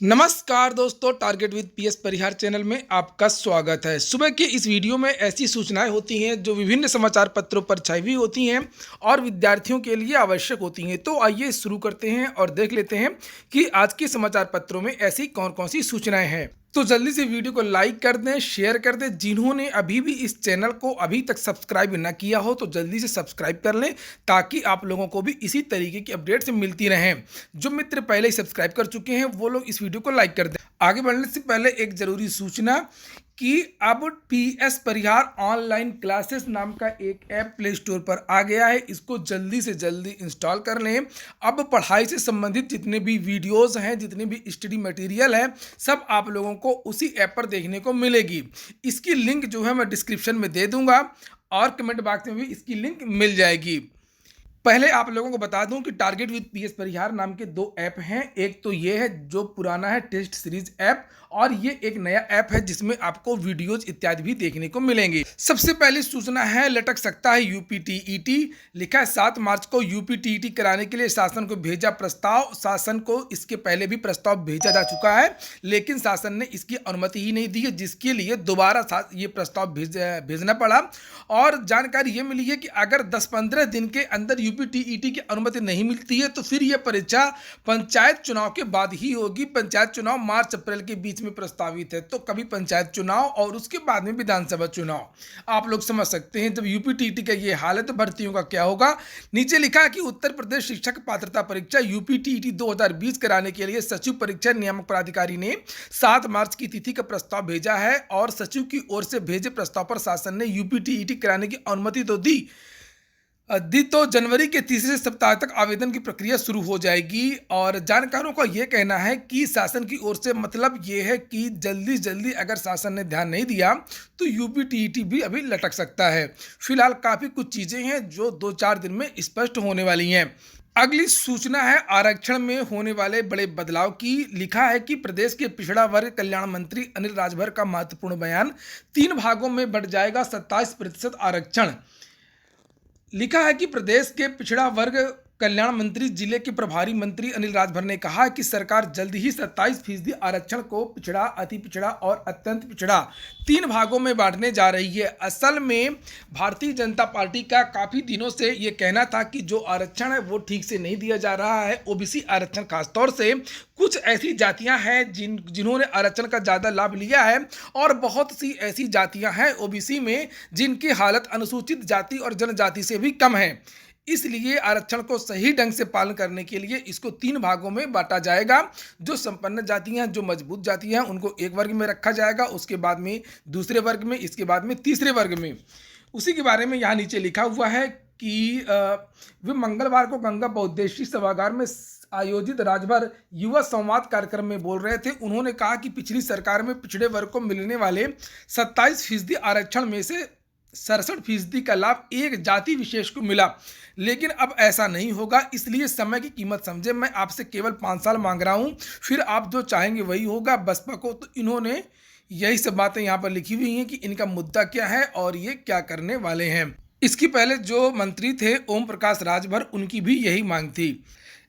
नमस्कार दोस्तों, target with PS Parihar channel में आपका स्वागत है। सुबह के इस वीडियो में ऐसी सूचनाएं होती हैं जो विभिन्न समाचार पत्रों पर छाई हुई होती हैं और विद्यार्थियों के लिए आवश्यक होती हैं। तो आइए शुरू करते हैं और देख लेते हैं कि आज के समाचार पत्रों में ऐसी कौन कौन सी सूचनाएं हैं। तो जल्दी से वीडियो को लाइक कर दें, शेयर कर दें। जिन्होंने अभी भी इस चैनल को अभी तक सब्सक्राइब ना किया हो तो जल्दी से सब्सक्राइब कर लें, ताकि आप लोगों को भी इसी तरीके की अपडेट्स मिलती रहें। जो मित्र पहले ही सब्सक्राइब कर चुके हैं वो लोग इस वीडियो को लाइक कर दें। आगे बढ़ने से पहले एक जरूरी सूचना कि अब पीएस परिहार ऑनलाइन क्लासेस नाम का एक ऐप प्ले स्टोर पर आ गया है। इसको जल्दी से जल्दी इंस्टॉल कर लें। अब पढ़ाई से संबंधित जितने भी वीडियोस हैं, जितने भी स्टडी मटेरियल है, सब आप लोगों को उसी ऐप पर देखने को मिलेगी। इसकी लिंक जो है मैं डिस्क्रिप्शन में दे दूंगा और कमेंट बॉक्स में भी इसकी लिंक मिल जाएगी। पहले आप लोगों को बता दूं कि टारगेट विद पीएस परिहार नाम के दो ऐप हैं। एक तो ये है जो पुराना है टेस्ट सीरीज ऐप, और ये एक नया ऐप है जिसमें आपको वीडियोज इत्यादि भी देखने को मिलेंगे। सबसे पहली सूचना है, लटक सकता है यूपीटीईटी। लिखा है 7 मार्च को यूपीटीईटी कराने के लिए शासन को भेजा प्रस्ताव। शासन को इसके पहले भी प्रस्ताव भेजा जा चुका है, लेकिन शासन ने इसकी अनुमति ही नहीं दी है, जिसके लिए दोबारा ये प्रस्ताव भेजना पड़ा। और जानकारी ये मिली है कि अगर 10-15 दिन के अंदर यूपीटीईटी की अनुमति नहीं मिलती है तो फिर यह परीक्षा पंचायत चुनाव के बाद ही होगी। पंचायत चुनाव मार्च अप्रैल के बीच में प्रस्तावित है, तो कभी पंचायत चुनाव और उसके बाद में विधानसभा चुनाव। आप लोग समझ सकते हैं जब यूपीटीईटी का ये हाल है तो भर्तियों का क्या होगा। नीचे लिखा है कि उत्तर प्रदेश शिक्षक पात्रता परीक्षा यूपीटीईटी 2020 कराने के लिए सचिव परीक्षा नियामक प्राधिकारी ने 7 मार्च की तिथि का प्रस्ताव भेजा है, और सचिव की ओर से भेजे प्रस्ताव पर शासन ने यूपीटीईटी कराने की अनुमति तो दी तो जनवरी के तीसरे सप्ताह तक आवेदन की प्रक्रिया शुरू हो जाएगी। और जानकारों का यह कहना है कि शासन की ओर से मतलब ये है कि जल्दी जल्दी अगर शासन ने ध्यान नहीं दिया तो यूपीटीईटी भी अभी लटक सकता है। फिलहाल काफ़ी कुछ चीज़ें हैं जो 2-4 दिन में स्पष्ट होने वाली हैं। अगली सूचना है आरक्षण में होने वाले बड़े बदलाव की। लिखा है कि प्रदेश के पिछड़ा वर्ग कल्याण मंत्री अनिल राजभर का महत्वपूर्ण बयान। 3 भागों में बढ़ जाएगा 27% आरक्षण। लिखा है कि प्रदेश के पिछड़ा वर्ग कल्याण मंत्री जिले के प्रभारी मंत्री अनिल राजभर ने कहा कि सरकार जल्द ही 27% आरक्षण को पिछड़ा, अति पिछड़ा और अत्यंत पिछड़ा 3 भागों में बांटने जा रही है। असल में भारतीय जनता पार्टी का काफ़ी दिनों से ये कहना था कि जो आरक्षण है वो ठीक से नहीं दिया जा रहा है। ओबीसी आरक्षण खासतौर से कुछ ऐसी जातियां हैं जिन्होंने आरक्षण का ज़्यादा लाभ लिया है, और बहुत सी ऐसी जातियां हैं ओबीसी में जिनकी हालत अनुसूचित जाति और जनजाति से भी कम है। इसलिए आरक्षण को सही ढंग से पालन करने के लिए इसको 3 भागों में बांटा जाएगा। जो संपन्न जातियां, जो मजबूत जातियां हैं, उनको एक वर्ग में रखा जाएगा, उसके बाद में दूसरे वर्ग में, इसके बाद में तीसरे वर्ग में। उसी के बारे में यहाँ नीचे लिखा हुआ है कि वे मंगलवार को गंगा बहुउद्देशीय सभागार में आयोजित राजभर युवा संवाद कार्यक्रम में बोल रहे थे। उन्होंने कहा कि पिछली सरकार में पिछड़े वर्ग को मिलने वाले 27% आरक्षण में से 67% का लाभ एक जाति विशेष को मिला, लेकिन अब ऐसा नहीं होगा। इसलिए समय की कीमत समझे। मैं आपसे केवल 5 साल मांग रहा हूं, फिर आप जो चाहेंगे वही होगा। बसपा को तो इन्होंने यही सब बातें यहाँ पर लिखी हुई हैं कि इनका मुद्दा क्या है और ये क्या करने वाले हैं। इसके पहले जो मंत्री थे ओम प्रकाश राजभर, उनकी भी यही मांग थी।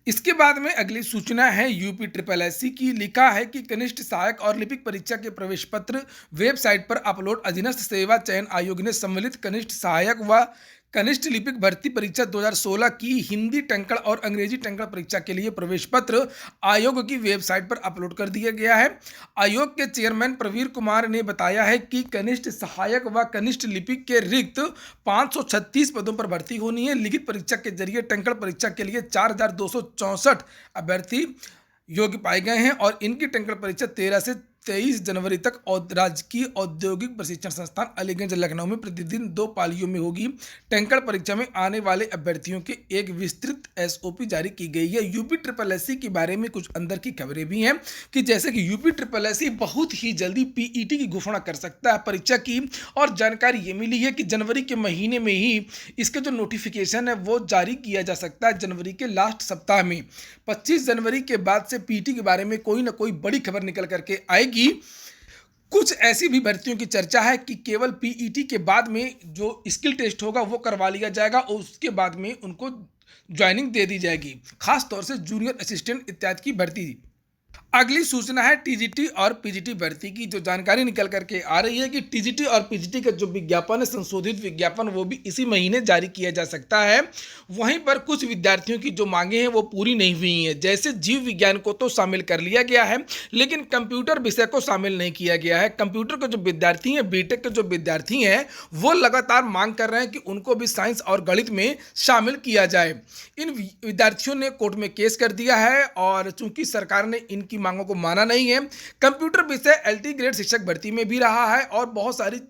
इसके बाद में अगली सूचना है यूपी SSSC की। लिखा है कि कनिष्ठ सहायक और लिपिक परीक्षा के प्रवेश पत्र वेबसाइट पर अपलोड। अधीनस्थ सेवा चयन आयोग ने सम्मिलित कनिष्ठ सहायक व कनिष्ठ लिपिक भर्ती परीक्षा 2016 की हिंदी टंकण और अंग्रेजी टंकण परीक्षा के लिए प्रवेश पत्र आयोग की वेबसाइट पर अपलोड कर दिया गया है। आयोग के चेयरमैन प्रवीर कुमार ने बताया है कि कनिष्ठ सहायक व कनिष्ठ लिपिक के रिक्त 536 पदों पर भर्ती होनी है। लिखित परीक्षा के जरिए टंकण परीक्षा के लिए 4264 अभ्यर्थी योग्य पाए गए हैं, और इनकी टंकण परीक्षा 13 से 23 जनवरी तक राजकीय औद्योगिक प्रशिक्षण संस्थान अलीगंज लखनऊ में प्रतिदिन 2 पालियों में होगी। टंकण परीक्षा में आने वाले अभ्यर्थियों के एक विस्तृत एसओपी जारी की गई है। यूपी SSSC के बारे में कुछ अंदर की खबरें भी हैं कि जैसे कि यूपी SSSC बहुत ही जल्दी पीईटी की घोषणा कर सकता है परीक्षा की, और जानकारी ये मिली है कि जनवरी के महीने में ही इसका जो नोटिफिकेशन है वो जारी किया जा सकता है, जनवरी के लास्ट सप्ताह में। 25 जनवरी के बाद से पीईटी के बारे में कोई ना कोई बड़ी खबर निकल करके आएगी। कुछ ऐसी भी भर्तियों की चर्चा है कि केवल पीईटी के बाद में जो स्किल टेस्ट होगा वो करवा लिया जाएगा, और उसके बाद में उनको ज्वाइनिंग दे दी जाएगी, खास तौर से जूनियर असिस्टेंट इत्यादि की भर्ती। अगली सूचना है टीजीटी और पीजीटी भर्ती की। जो जानकारी निकल करके आ रही है कि टीजीटी और पीजीटी का जो विज्ञापन है, संशोधित विज्ञापन, वो भी इसी महीने जारी किया जा सकता है। वहीं पर कुछ विद्यार्थियों की जो मांगे हैं वो पूरी नहीं हुई हैं। जैसे जीव विज्ञान को तो शामिल कर लिया गया है, लेकिन कंप्यूटर विषय को शामिल नहीं किया गया है। कंप्यूटर के जो विद्यार्थी हैं, बीटेक के जो विद्यार्थी हैं, वो लगातार मांग कर रहे हैं कि उनको भी साइंस और गणित में शामिल किया जाए। इन विद्यार्थियों ने कोर्ट में केस कर दिया है और चूंकि सरकार ने इनकी मांगों को माना नहीं है। कंप्यूटर विषय एलटी ग्रेड शिक्षक भर्ती में भी रहा है और बहुत सारी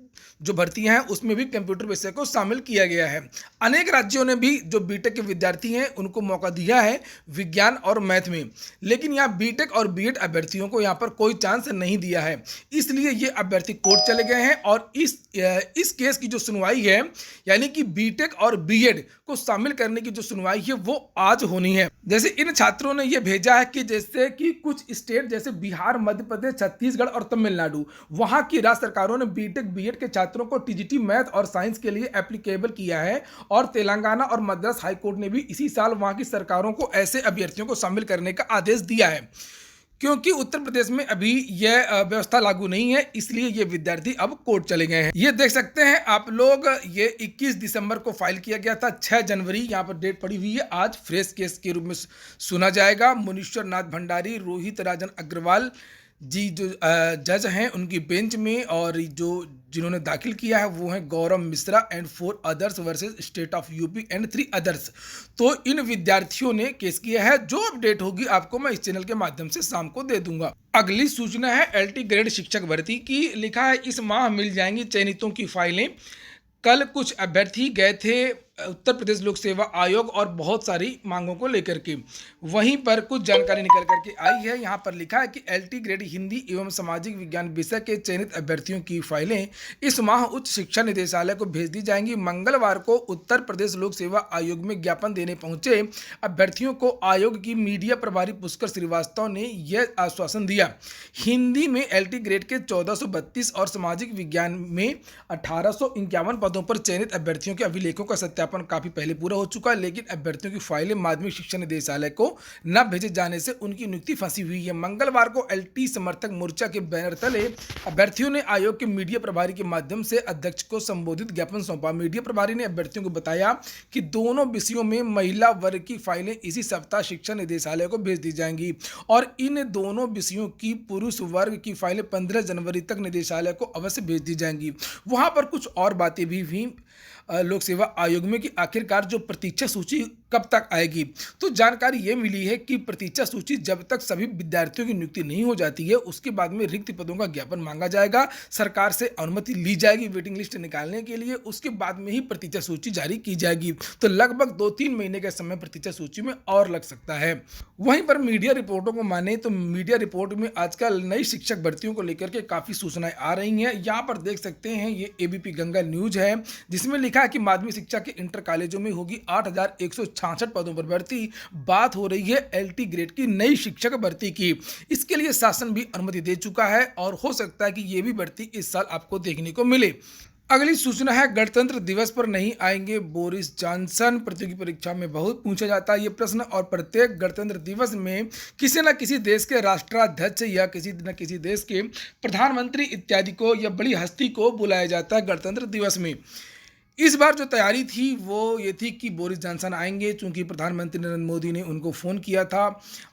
जो भर्तियां हैं उसमें भी कंप्यूटर विषय को शामिल किया गया है। अनेक राज्यों ने भी जो बीटेक के विद्यार्थी हैं उनको मौका दिया है विज्ञान और मैथ में, लेकिन यहाँ बीटेक और बीएड अभ्यर्थियों को यहाँ पर कोई चांस नहीं दिया है। इसलिए ये अभ्यर्थी कोर्ट चले गए हैं और इस केस की जो सुनवाई है, यानी कि बीटेक और बीएड को शामिल करने की जो सुनवाई है वो आज होनी है। जैसे इन छात्रों ने यह भेजा है कि जैसे कि कुछ स्टेट जैसे बिहार, मध्य प्रदेश, छत्तीसगढ़ और तमिलनाडु, वहां की राज्य सरकारों ने बीटेक बीएड के छात्रों को टीजीटी मैथ और साइंस के लिए एप्लीकेबल किया है और तेलंगाना और मद्रास हाईकोर्ट ने भी इसी साल वहां की सरकारों को ऐसे अभ्यर्थियों को शामिल करने का आदेश दिया है। क्योंकि उत्तर प्रदेश में अभी यह व्यवस्था लागू नहीं है, इसलिए ये विद्यार्थी अब कोर्ट चले गए हैं। ये देख सकते हैं आप लोग, ये 21 दिसंबर को फाइल किया गया था। 6 जनवरी यहाँ पर डेट पड़ी हुई है। आज फ्रेश केस के रूप में सुना जाएगा। मुनीश्वर नाथ भंडारी, रोहित राजन अग्रवाल जी जो जज हैं उनकी बेंच में, और जो जिन्होंने दाखिल किया है वो हैं Gaurav Mishra and 4 others versus state of UP and 3 others. तो इन विद्यार्थियों ने केस किया है। जो अपडेट होगी आपको मैं इस चैनल के माध्यम से शाम को दे दूंगा। अगली सूचना है एलटी ग्रेड शिक्षक भर्ती की। लिखा है इस माह मिल जाएंगी चयनितों की फाइलें। कल कुछ अभ्यर्थी गए थे उत्तर प्रदेश लोक सेवा आयोग और बहुत सारी मांगों को लेकर के। वहीं पर कुछ जानकारी निकल करके आई है। यहाँ पर लिखा है कि एलटी ग्रेड हिंदी एवं सामाजिक विज्ञान विषय के चयनित अभ्यर्थियों की फाइलें इस माह उच्च शिक्षा निदेशालय को भेज दी जाएंगी। मंगलवार को उत्तर प्रदेश लोक सेवा आयोग में ज्ञापन देने पहुंचे अभ्यर्थियों को आयोग की मीडिया प्रभारी पुष्कर श्रीवास्तव ने यह आश्वासन दिया। हिंदी में एलटी ग्रेड के 1432 और सामाजिक विज्ञान में 1851 पदों पर चयनित अभ्यर्थियों के अभिलेखों का सत्यापन काफी पहले पूरा हो चुका है, लेकिन अभ्यर्थियों की फाइलें माध्यमिक शिक्षा निदेशालय को न भेजे जाने से उनकी नियुक्ति फंसी हुई है। मंगलवार को एलटी समर्थक मोर्चा के बैनर तले अभ्यर्थियों ने आयोग के मीडिया प्रभारी के माध्यम से अध्यक्ष को संबोधित ज्ञापन सौंपा। मीडिया प्रभारी ने अभ्यर्थियों को बताया कि दोनों विषयों में महिला वर्ग की फाइलें इसी सप्ताह शिक्षा निदेशालय को भेज दी जाएंगी और इन दोनों विषयों की पुरुष वर्ग की फाइलें 15 जनवरी तक निदेशालय को अवश्य भेज दी जाएंगी। वहां पर कुछ और बातें भी हुई लोक सेवा आयोग में कि आखिरकार जो प्रतीक्षा सूची कब तक आएगी। तो जानकारी ये मिली है कि प्रतीक्षा सूची जब तक सभी विद्यार्थियों की नियुक्ति नहीं हो जाती है उसके बाद में रिक्त पदों का ज्ञापन मांगा जाएगा। सरकार से अनुमति ली जाएगी वेटिंग लिस्ट निकालने के लिए, उसके बाद में ही प्रतीक्षा सूची जारी की जाएगी। तो लगभग 2-3 महीने का समय प्रतीक्षा सूची में और लग सकता है। वहीं पर मीडिया रिपोर्टों को माने तो मीडिया रिपोर्ट में आजकल नई शिक्षक भर्तियों को लेकर के काफ़ी सूचनाएं आ रही हैं। यहाँ पर देख सकते हैं ये एबीपी गंगा न्यूज है जिसमें लिखा है कि माध्यमिक शिक्षा के इंटर कॉलेजों में होगी 8,166 पदों पर भर्ती। बात हो रही है एलटी ग्रेड की नई शिक्षक भर्ती की। इसके लिए शासन भी अनुमति दे चुका है और हो सकता है कि ये भी भर्ती इस साल आपको देखने को मिले। अगली सूचना है गणतंत्र दिवस पर नहीं आएंगे बोरिस जॉनसन। प्रतियोगी परीक्षा में बहुत पूछा जाता है ये प्रश्न और प्रत्येक गणतंत्र दिवस में किसी न किसी देश के राष्ट्राध्यक्ष या किसी न किसी देश के प्रधानमंत्री इत्यादि को या बड़ी हस्ती को बुलाया जाता है गणतंत्र दिवस में। इस बार जो तैयारी थी वो ये थी कि बोरिस जॉनसन आएंगे, चूंकि प्रधानमंत्री नरेंद्र मोदी ने उनको फ़ोन किया था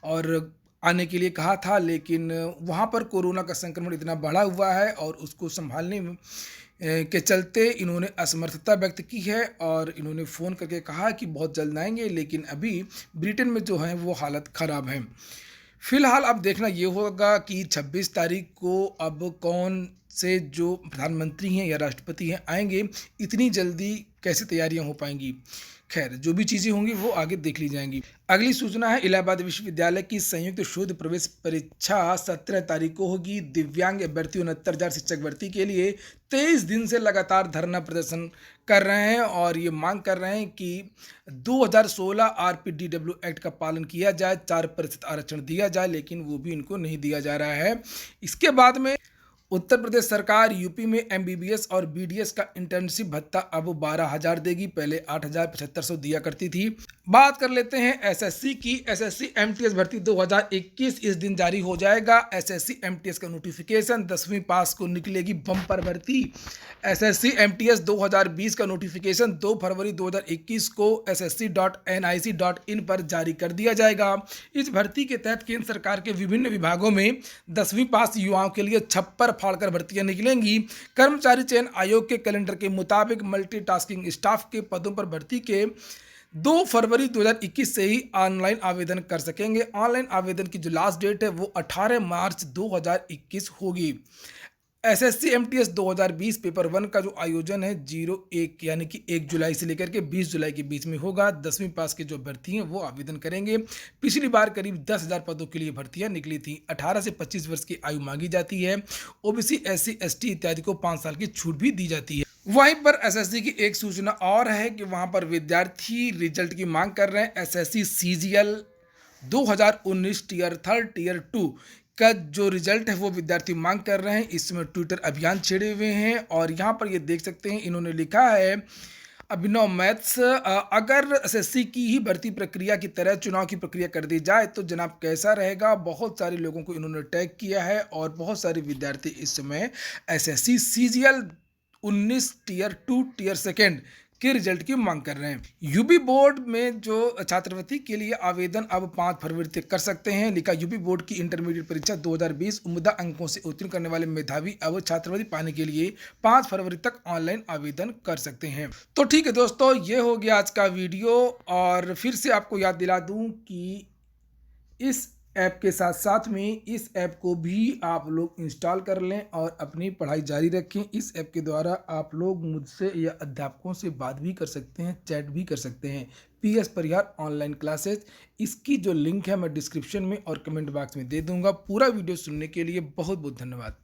और आने के लिए कहा था, लेकिन वहाँ पर कोरोना का संक्रमण इतना बढ़ा हुआ है और उसको संभालने के चलते इन्होंने असमर्थता व्यक्त की है और इन्होंने फ़ोन करके कहा कि बहुत जल्द आएंगे, लेकिन अभी ब्रिटेन में जो है वो हालत ख़राब है। फिलहाल अब देखना ये होगा कि 26 तारीख को अब कौन से जो प्रधानमंत्री हैं या राष्ट्रपति हैं आएंगे, इतनी जल्दी कैसे तैयारियां हो पाएंगी। खैर जो भी चीज़ें होंगी वो आगे देख ली जाएंगी। अगली सूचना है इलाहाबाद विश्वविद्यालय की संयुक्त शोध प्रवेश परीक्षा 17 तारीख को होगी। दिव्यांग अभ्यर्थी 69,000 शिक्षक भर्ती के लिए 23 दिन से लगातार धरना प्रदर्शन कर रहे हैं और ये मांग कर रहे हैं कि 2016 आरपीडीडब्ल्यू एक्ट का पालन किया जाए, 4% आरक्षण दिया जाए, लेकिन वो भी इनको नहीं दिया जा रहा है। इसके बाद में उत्तर प्रदेश सरकार यूपी में एमबीबीएस और बीडीएस का इंटर्नशिप भत्ता अब 12,000 देगी, पहले 8,7500 दिया करती थी। बात कर लेते हैं एसएससी की। एसएससी एमटीएस भर्ती 2021 इस दिन जारी हो जाएगा। एसएससी एमटीएस का नोटिफिकेशन 10वीं पास को निकलेगी बम्पर भर्ती। एसएससी एमटीएस 2020 का नोटिफिकेशन 2 फरवरी 2021 को ssc.nic.in पर जारी कर दिया जाएगा। इस भर्ती के तहत केंद्र सरकार के विभिन्न विभागों में 10वीं पास युवाओं के लिए छप्पर फाड़कर भर्तियां निकलेंगी। कर्मचारी चयन आयोग के कैलेंडर के मुताबिक मल्टीटास्किंग स्टाफ के पदों पर भर्ती के 2 फरवरी 2021 से ही ऑनलाइन आवेदन कर सकेंगे। ऑनलाइन आवेदन की जो लास्ट डेट है वो 18 मार्च 2021 होगी। एसएससी एमटीएस 2020 पेपर 1 का जो आयोजन है 01 यानी कि 1 जुलाई से लेकर के 20 जुलाई के बीच में होगा। 10वीं पास के जो भर्ती हैं वो आवेदन करेंगे। पिछली बार करीब 10,000 पदों के लिए भर्तियां निकली थी। 18 से 25 वर्ष की आयु मांगी जाती है। ओबीसी, एससी, एसटी इत्यादि को 5 साल की छूट भी दी जाती है। वहीं पर एसएससी की एक सूचना और है कि वहां पर विद्यार्थी रिजल्ट की मांग कर रहे हैं। एसएससी सीजीएल 2019 टीयर 3 टीयर 2 का जो रिजल्ट है वो विद्यार्थी मांग कर रहे हैं। इसमें ट्विटर अभियान छेड़े हुए हैं और यहाँ पर ये देख सकते हैं, इन्होंने लिखा है अभिनव मैथ्स, अगर एसएससी की ही भर्ती प्रक्रिया की तरह चुनाव की प्रक्रिया कर दी जाए तो जनाब कैसा रहेगा। बहुत सारे लोगों को इन्होंने टैग किया है और बहुत सारे विद्यार्थी इस समय एसएससी सीजीएल 19 टीयर 2 टीयर 2 के रिजल्ट की मांग कर रहे हैं। यूपी बोर्ड में जो छात्रवृत्ति के लिए आवेदन अब 5 फरवरी तक कर सकते हैं। लिखा यूपी बोर्ड की इंटरमीडिएट परीक्षा 2020 उम्दा अंकों से उत्तीर्ण करने वाले मेधावी अब छात्रवृत्ति पाने के लिए 5 फरवरी तक ऑनलाइन आवेदन कर सकते हैं। तो ठीक है दोस्तों, ये हो गया आज का वीडियो। और फिर से आपको याद दिला दूं कि इस ऐप के साथ साथ में इस ऐप को भी आप लोग इंस्टॉल कर लें और अपनी पढ़ाई जारी रखें। इस ऐप के द्वारा आप लोग मुझसे या अध्यापकों से बात भी कर सकते हैं, चैट भी कर सकते हैं। पीएस परिहार ऑनलाइन क्लासेस, इसकी जो लिंक है मैं डिस्क्रिप्शन में और कमेंट बॉक्स में दे दूंगा। पूरा वीडियो सुनने के लिए बहुत बहुत धन्यवाद।